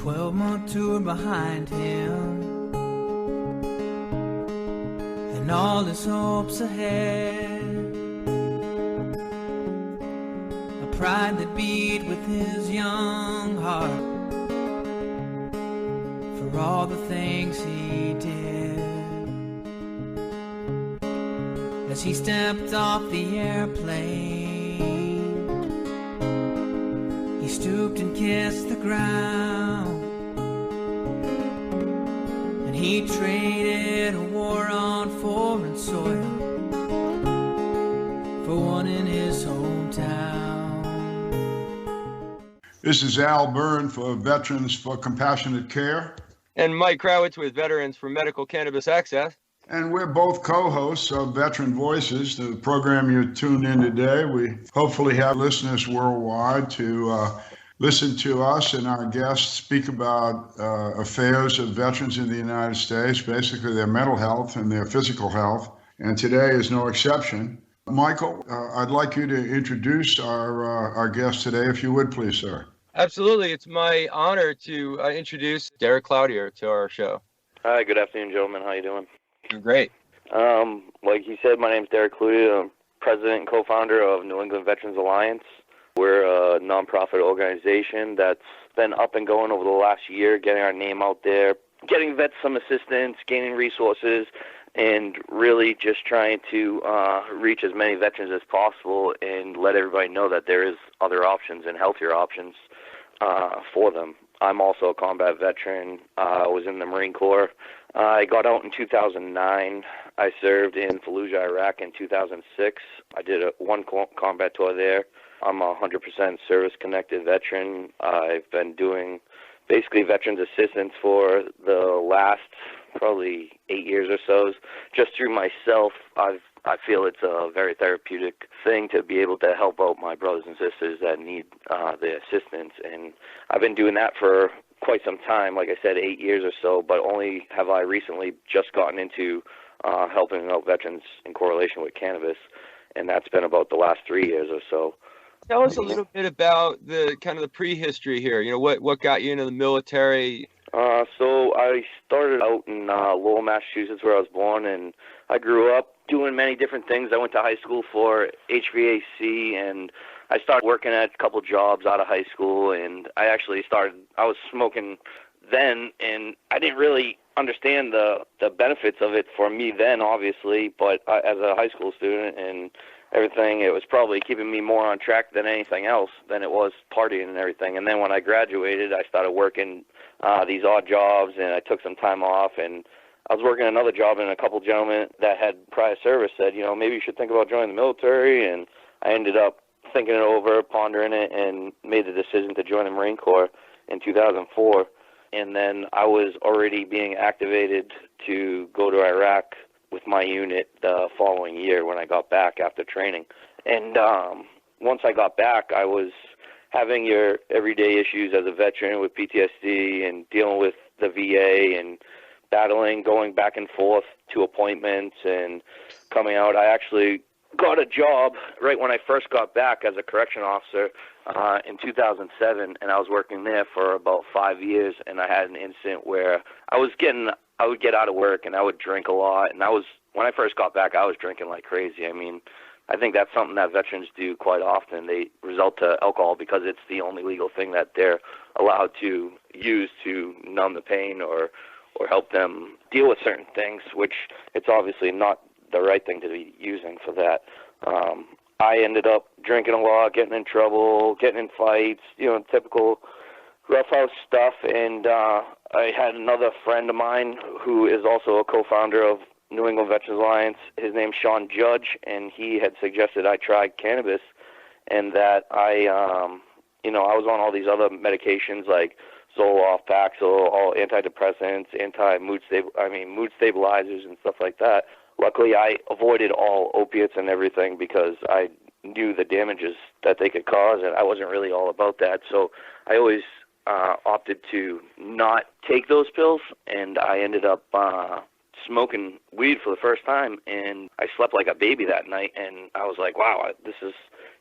12-month tour behind him, and all his hopes ahead. A pride that beat with his young heart for all the things he did. As he stepped off the airplane, he stooped and kissed the ground, and he traded a war on foreign soil for one in his hometown. This is Al Byrne for Veterans for Compassionate Care. And Mike Krawitz with Veterans for Medical Cannabis Access. And we're both co-hosts of Veteran Voices, the program you tuned in today. We hopefully have listeners worldwide to listen to us and our guests speak about affairs of veterans in the United States, basically their mental health and their physical health. And today is no exception. Michael, I'd like you to introduce our guest today, if you would, please, sir. Absolutely. It's my honor to introduce Derek Cloutier to our show. Hi, good afternoon, gentlemen. How you doing? Great. Like he said, my name is Derek Cloutier. I'm president and co-founder of New England Veterans Alliance. We're a nonprofit organization that's been up and going over the last year, getting our name out there, getting vets some assistance, gaining resources, and really just trying to reach as many veterans as possible and let everybody know that there is other options and healthier options for them. I'm also a combat veteran. I was in the Marine Corps. I got out in 2009. I served in Fallujah, Iraq in 2006. I did one combat tour there. I'm a 100% service-connected veteran. I've been doing basically veterans assistance for the last probably 8 years or so. Just through myself, I feel it's a very therapeutic thing to be able to help out my brothers and sisters that need the assistance. And I've been doing that for quite some time, like I said, 8 years or so, but only have I recently just gotten into helping out veterans in correlation with cannabis, and that's been about the last 3 years or so. Tell us a little bit about the kind of the prehistory here. You know, what got you into the military? So I started out in Lowell, Massachusetts, where I was born, and I grew up doing many different things. I went to high school for HVAC, and I started working at a couple jobs out of high school, and I was smoking then, and I didn't really understand the benefits of it for me then, obviously, but as a high school student and everything, it was probably keeping me more on track than anything else, than it was partying and everything. And then when I graduated, I started working these odd jobs, and I took some time off, and I was working another job, and a couple gentlemen that had prior service said, you know, maybe you should think about joining the military, and I ended up thinking it over, pondering it, and made the decision to join the Marine Corps in 2004. And then I was already being activated to go to Iraq with my unit the following year when I got back after training. And once I got back, I was having your everyday issues as a veteran with PTSD and dealing with the VA and battling, going back and forth to appointments and coming out. I actually got a job right when I first got back as a correction officer in 2007, and I was working there for about 5 years, and I had an incident where I would get out of work and I would drink a lot, and when I first got back, I was drinking like crazy. I mean, I think that's something that veterans do quite often. They resort to alcohol because it's the only legal thing that they're allowed to use to numb the pain or help them deal with certain things, which it's obviously not the right thing to be using for that. I ended up drinking a lot, getting in trouble, getting in fights, typical roughhouse stuff. And I had another friend of mine who is also a co-founder of New England Veterans Alliance. His name's Sean Judge, and he had suggested I try cannabis, and that I was on all these other medications like Zoloft, Paxil, all antidepressants, mood stabilizers and stuff like that. Luckily, I avoided all opiates and everything because I knew the damages that they could cause, and I wasn't really all about that. So I always opted to not take those pills, and I ended up smoking weed for the first time, and I slept like a baby that night, and I was like, wow, this is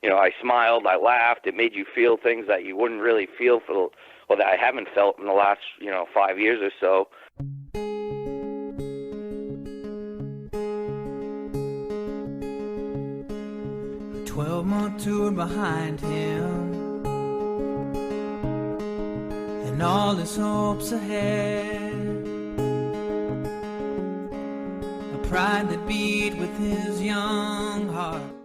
I smiled, I laughed. It made you feel things that you wouldn't really feel or that I haven't felt in the last, 5 years or so. 12-month tour behind him, and all his hopes ahead. A pride that beat with his young heart.